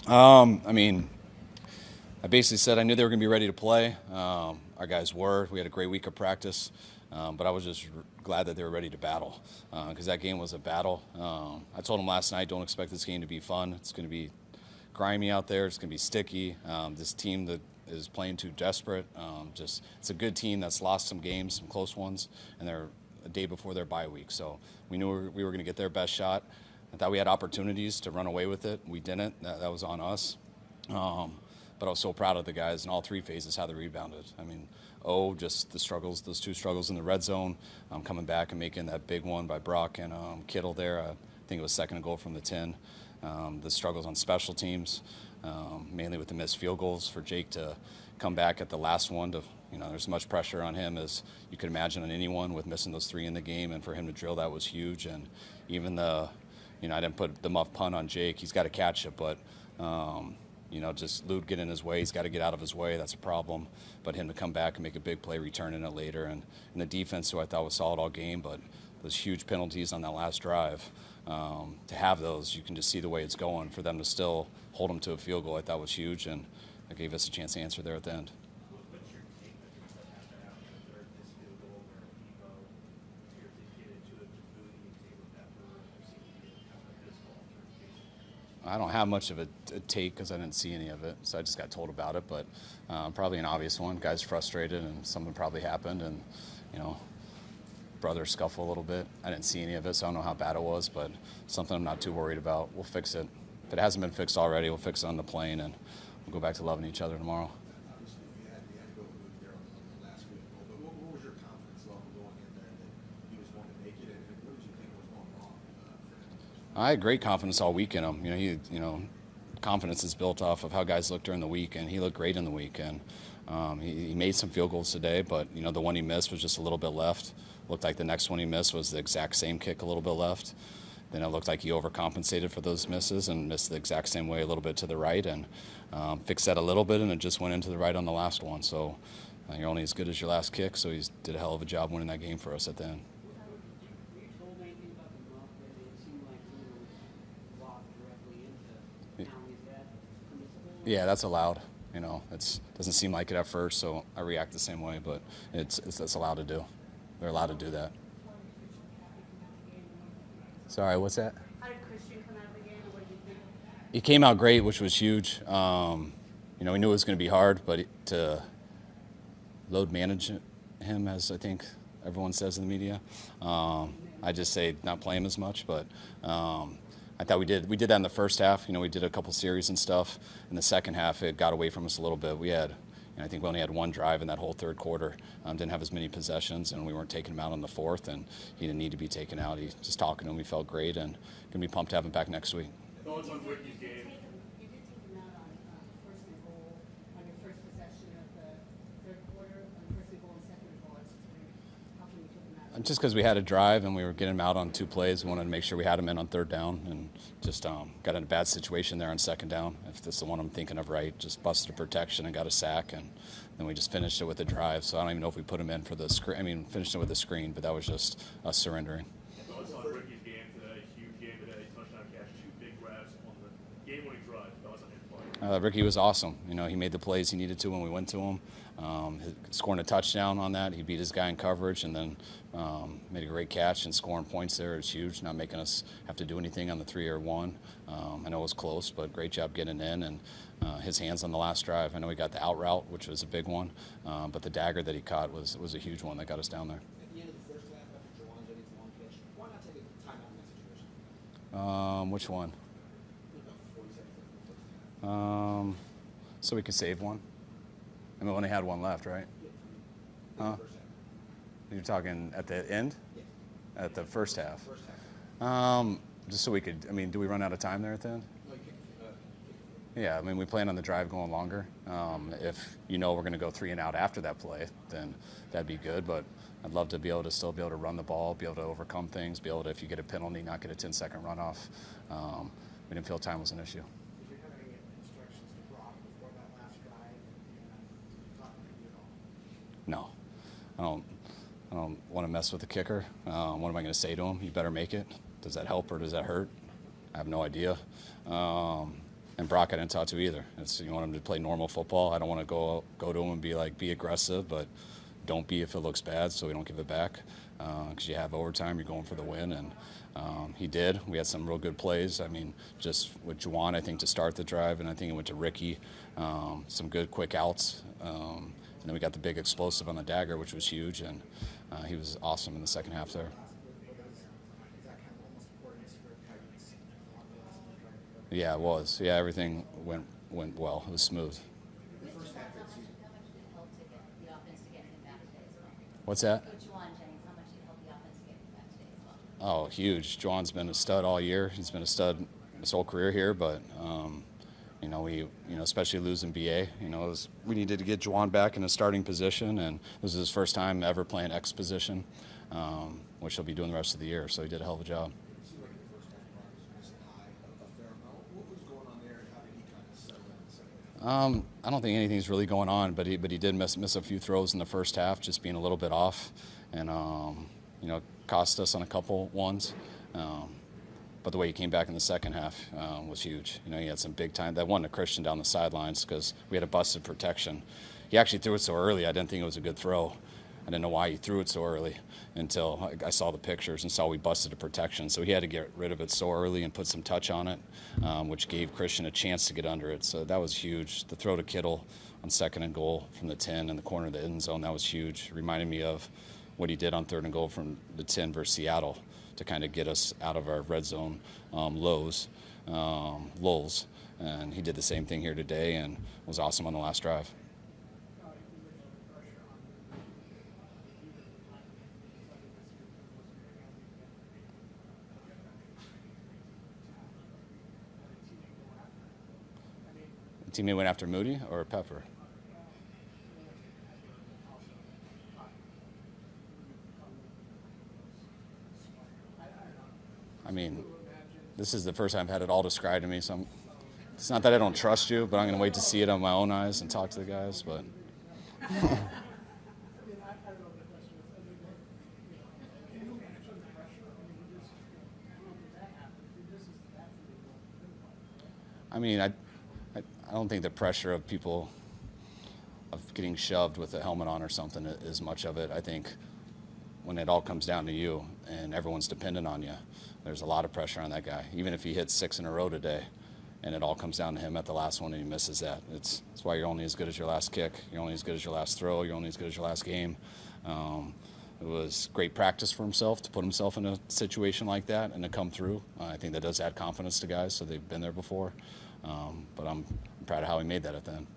I mean, I basically said I knew they were going to be ready to play. Our guys were. We had a great week of practice, but I was just glad that they were ready to battle because that game was a battle. I told them last night, don't expect this game to be fun. It's going to be grimy out there. It's going to be sticky. This team that is playing too desperate. It's a good team that's lost some games, some close ones, and they're a day before their bye week. So we knew we were going to get their best shot. I thought we had opportunities to run away with it. We didn't. That was on us. But I was so proud of the guys in all three phases, how they rebounded. I mean, just the struggles, those two struggles in the red zone, coming back and making that big one by Brock and Kittle there. I think it was second goal from the 10. The struggles on special teams, mainly with the missed field goals for Jake to come back at the last one. There's much pressure on him as you could imagine on anyone with missing those three in the game, and for him to drill that was huge. And even I didn't put the muff punt on Jake. He's got to catch it, but just Lude get in his way. He's got to get out of his way. That's a problem. But him to come back and make a big play, returning it later. And the defense, who I thought was solid all game, but those huge penalties on that last drive, to have those, you can just see the way it's going. For them to still hold them to a field goal, I thought was huge. And that gave us a chance to answer there at the end. What's your take that you said after this field goal where Deebo appeared to get into it with Moody and Taybor seemed to be kind of a physical altercation? I don't have much of a take because I didn't see any of it, so I just got told about it. But probably an obvious one. Guy's frustrated, and something probably happened, and brother scuffle a little bit. I didn't see any of it, so I don't know how bad it was, but something I'm not too worried about. We'll fix it. If it hasn't been fixed already, we'll fix it on the plane, and we'll go back to loving each other tomorrow. Obviously, you had to go with Luke there on the last field goal, but what was your confidence level going in there that he was going to make it, and what did you think was going wrong for him? I had great confidence all week in him. Confidence is built off of how guys look during the week, and he looked great in the week. And he made some field goals today, but the one he missed was just a little bit left. Looked like the next one he missed was the exact same kick, a little bit left. Then it looked like he overcompensated for those misses and missed the exact same way, a little bit to the right, and fixed that a little bit, and it just went into the right on the last one. So you're only as good as your last kick, so he did a hell of a job winning that game for us at the end. Were you told anything about the muff that it seemed like he was locked directly into? Now, is that permissible? Yeah, that's allowed. It doesn't seem like it at first, so I react the same way, but that's allowed to do. They're allowed to do that. Sorry, what's that? How did Christian come out of the game? What did you think? He came out great, which was huge. We knew it was going to be hard, but to load manage him, as I think everyone says in the media, I just say not play him as much. But I thought we did that in the first half. We did a couple series and stuff. In the second half, it got away from us a little bit. I think we only had one drive in that whole third quarter. Didn't have as many possessions, and we weren't taking him out on the fourth, and he didn't need to be taken out. Just talking to him, he felt great, and going to be pumped to have him back next week. Thoughts on Ricky's game? You did take him out on first and goal on your first possession of the third quarter, on first and goal and second and goal. How can you take him out? Just because we had a drive and we were getting him out on two plays, we wanted to make sure we had him in on third down, and just got in a bad situation there on second down. If that's the one I'm thinking of, right, just busted a protection and got a sack, and then we just finished it with a drive. So I don't even know if we put him in for the screen. Finished it with the screen, but that was just us surrendering. Thoughts on Ricky's game today? Huge game today. Touchdown catch, 2 big grabs on the game-winning drive. Thoughts on his play? Ricky was awesome. He made the plays he needed to when we went to him. Scoring a touchdown on that, he beat his guy in coverage, and then made a great catch and scoring points there. It's huge, not making us have to do anything on the 3 or 1. I know it was close, but great job getting in, and his hands on the last drive. I know he got the out route, which was a big one, but the dagger that he caught was a huge one that got us down there. At the end of the first half, after Jawan Jennings' long catch, why not take a timeout in that situation? Which one? About 40 seconds left in the first half. So we could save one. We only had one left, right? Yeah, Huh? first half. You're talking at the end? Yeah. At the first half? First half. Just so we could, do we run out of time there at the end? No, you can't. Yeah, we plan on the drive going longer. If we're going to go 3 and out after that play, then that'd be good. But I'd love to be able to run the ball, be able to overcome things, be able to, if you get a penalty, not get a 10-second runoff. We didn't feel time was an issue. Did you have any instructions to Brock before that last drive? Talking to you at all? No, I don't want to mess with the kicker. What am I going to say to him? You better make it. Does that help or does that hurt? I have no idea. And Brock I didn't talk to either. It's, you want him to play normal football. I don't want to go to him and be like, be aggressive, but don't be if it looks bad, so we don't give it back. Because you have overtime, you're going for the win, and he did. We had some real good plays. I mean, just with Juwan, I think, to start the drive, and I think it went to Ricky. Some good quick outs. And then we got the big explosive on the dagger, which was huge, and he was awesome in the second half there. Yeah, it was. Yeah, everything went well. It was smooth. What's that? Oh, huge. Juwan's been a stud all year. He's been a stud his whole career here, but especially losing BA, we needed to get Juwan back in a starting position, and this is his first time ever playing X position, which he'll be doing the rest of the year. So he did a hell of a job. It seemed like in the first half, Brock was missing high a fair amount. What was going on there, and how did he kind of settle in the second half? I don't think anything's really going on, but he did miss a few throws in the first half, just being a little bit off, and cost us on a couple ones. But the way he came back in the second half was huge. He had some big time. That one to Christian down the sidelines because we had a busted protection. He actually threw it so early, I didn't think it was a good throw. I didn't know why he threw it so early until I saw the pictures and saw we busted a protection. So he had to get rid of it so early and put some touch on it, which gave Christian a chance to get under it. So that was huge. The throw to Kittle on 2nd and goal from the 10 in the corner of the end zone, that was huge. Reminded me of what he did on 3rd and goal from the 10 versus Seattle to kind of get us out of our red zone lulls. And he did the same thing here today and was awesome on the last drive. The teammate went after Moody or Pepper? I mean, this is the first time I've had it all described to me, so it's not that I don't trust you, but I'm going to wait to see it on my own eyes and talk to the guys. But I mean, I don't think the pressure of people of getting shoved with a helmet on or something is much of it. I think when it all comes down to you and everyone's dependent on you, there's a lot of pressure on that guy. Even if he hits 6 in a row today and it all comes down to him at the last one and he misses that. That's why you're only as good as your last kick. You're only as good as your last throw. You're only as good as your last game. It was great practice for himself to put himself in a situation like that and to come through. I think that does add confidence to guys, so they've been there before. But I'm proud of how he made that at the end.